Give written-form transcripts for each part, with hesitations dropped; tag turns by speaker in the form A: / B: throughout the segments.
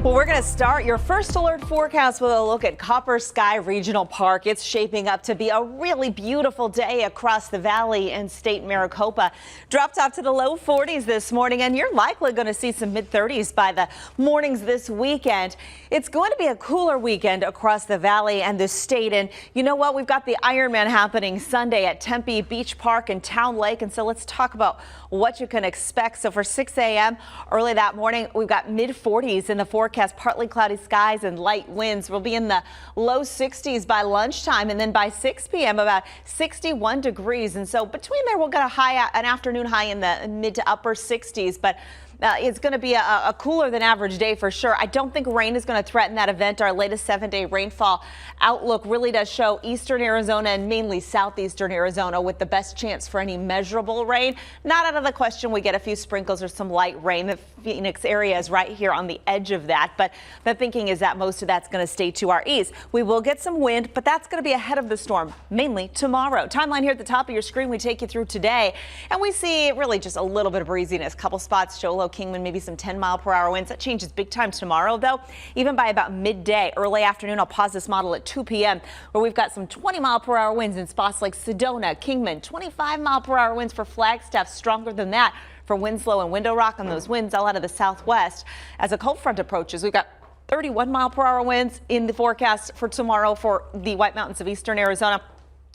A: Well, we're going to start your first alert forecast with a look at Copper Sky Regional Park. It's shaping up to be a really beautiful day across the valley in state Maricopa. Dropped off to the low 40s this morning, and you're likely going to see some mid-30s by the mornings this weekend. It's going to be a cooler weekend across the valley and the state. And you know what? We've got the Ironman happening Sunday at Tempe Beach Park and Town Lake. And so let's talk about what you can expect. So for 6 a.m. early that morning, we've got mid-40s in the forecast. Partly cloudy skies and light winds. We'll be in the low 60s by lunchtime, and then by 6 p.m. about 61 degrees. And so between there, we'll get an afternoon high in the mid to upper 60s. But it's going to be a cooler than average day for sure. I don't think rain is going to threaten that event. Our latest 7-day rainfall outlook really does show eastern Arizona and mainly southeastern Arizona with the best chance for any measurable rain. Not out of the question we get a few sprinkles or some light rain. The Phoenix area is right here on the edge of that, but the thinking is that most of that's going to stay to our east. We will get some wind, but that's going to be ahead of the storm mainly tomorrow. Timeline here at the top of your screen, we take you through today, and we see really just a little bit of breeziness. Couple spots show low Kingman, maybe some 10-mile-per-hour winds. That changes big time tomorrow, though. Even by about midday, early afternoon, I'll pause this model at 2 p.m. where we've got some 20-mile-per-hour winds in spots like Sedona, Kingman, 25-mile-per-hour winds for Flagstaff, stronger than that for Winslow and Window Rock, and those winds all out of the southwest. As a cold front approaches, we've got 31-mile-per-hour winds in the forecast for tomorrow for the White Mountains of eastern Arizona.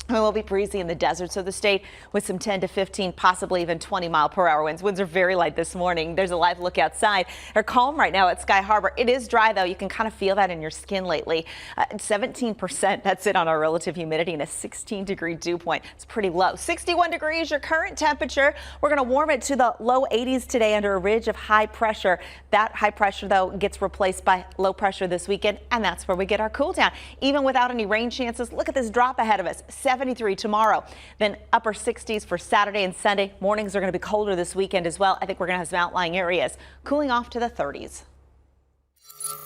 A: It will be breezy in the deserts of the state with some 10 to 15, possibly even 20-mile-per-hour winds. Winds are very light this morning. There's a live look outside. They're calm right now at Sky Harbor. It is dry, though. You can kind of feel that in your skin lately. 17%, that's it on our relative humidity, and a 16-degree dew point. It's pretty low. 61 degrees, your current temperature. We're going to warm it to the low 80s today under a ridge of high pressure. That high pressure, though, gets replaced by low pressure this weekend, and that's where we get our cool down. Even without any rain chances, look at this drop ahead of us. 73 tomorrow, then upper 60s for Saturday and Sunday. Mornings are going to be colder this weekend as well. I think we're going to have some outlying areas cooling off to the 30s.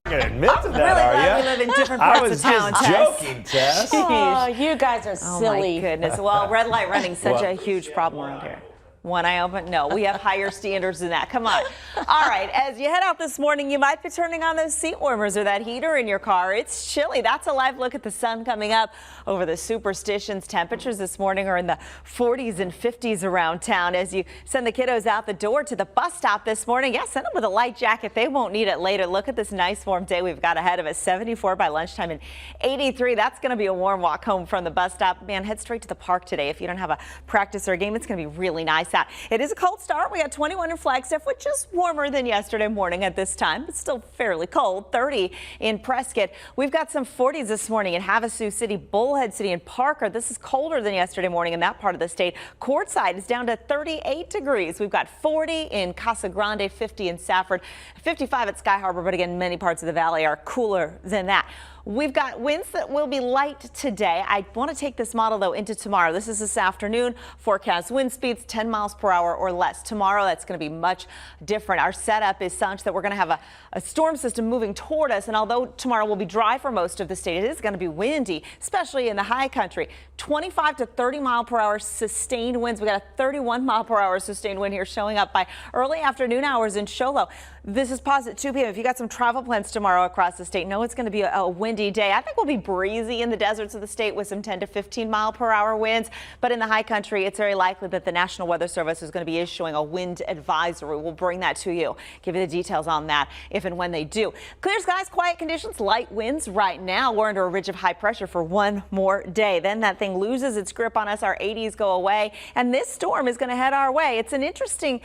B: You're gonna admit to that,
A: really
B: are
A: glad
B: you?
A: we live in different parts of town,
B: I was just joking, Tess.
C: Oh, you guys are silly.
A: Oh my goodness. Well, red light running such a huge problem around here. One eye open? No, we have higher standards than that. Come on. All right, as you head out this morning, you might be turning on those seat warmers or that heater in your car. It's chilly. That's a live look at the sun coming up over the superstitions. Temperatures this morning are in the 40s and 50s around town. As you send the kiddos out the door to the bus stop this morning, yeah, send them with a light jacket. They won't need it later. Look at this nice warm day we've got ahead of us. 74 by lunchtime and 83. That's going to be a warm walk home from the bus stop. Man, head straight to the park today. If you don't have a practice or a game, it's going to be really nice out. It is a cold start. We got 21 in Flagstaff, which is warmer than yesterday morning at this time, but still fairly cold. 30 in Prescott. We've got some 40s this morning in Havasu City, Bullhead City, and Parker. This is colder than yesterday morning in that part of the state. Quartzsite is down to 38 degrees. We've got 40 in Casa Grande, 50 in Safford, 55 at Sky Harbor, but again, many parts of the valley are cooler than that. We've got winds that will be light today. I want to take this model, though, into tomorrow. This is this afternoon. Forecast wind speeds 10 miles per hour or less. Tomorrow, that's going to be much different. Our setup is such that we're going to have a storm system moving toward us. And although tomorrow will be dry for most of the state, it is going to be windy, especially in the high country. 25 to 30 mile per hour sustained winds. We got a 31 mile per hour sustained wind here showing up by early afternoon hours in Show Low. This is paused at 2 p.m. If you got some travel plans tomorrow across the state, know it's going to be a windy day. I think we'll be breezy in the deserts of the state with some 10 to 15 mile per hour winds. But in the high country, it's very likely that the National Weather Service is going to be issuing a wind advisory. We'll bring that to you, give you the details on that if and when they do. Clear skies, quiet conditions, light winds right now. We're under a ridge of high pressure for one more day. Then that thing loses its grip on us. Our 80s go away, and this storm is going to head our way. It's an interesting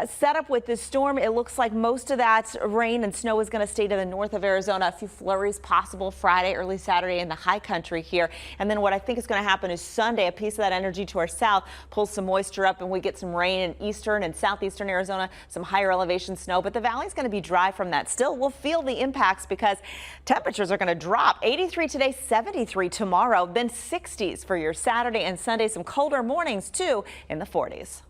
A: setup with this storm. It looks like most of that rain and snow is going to stay to the north of Arizona. A few flurries possible Friday, early Saturday in the high country here. And then what I think is going to happen is Sunday, a piece of that energy to our south pulls some moisture up and we get some rain in eastern and southeastern Arizona, some higher elevation snow. But the valley is going to be dry from that. Still, we'll feel the impacts because temperatures are going to drop. 83 today, 73 tomorrow, then 60s for your Saturday and Sunday. Some colder mornings, too, in the 40s.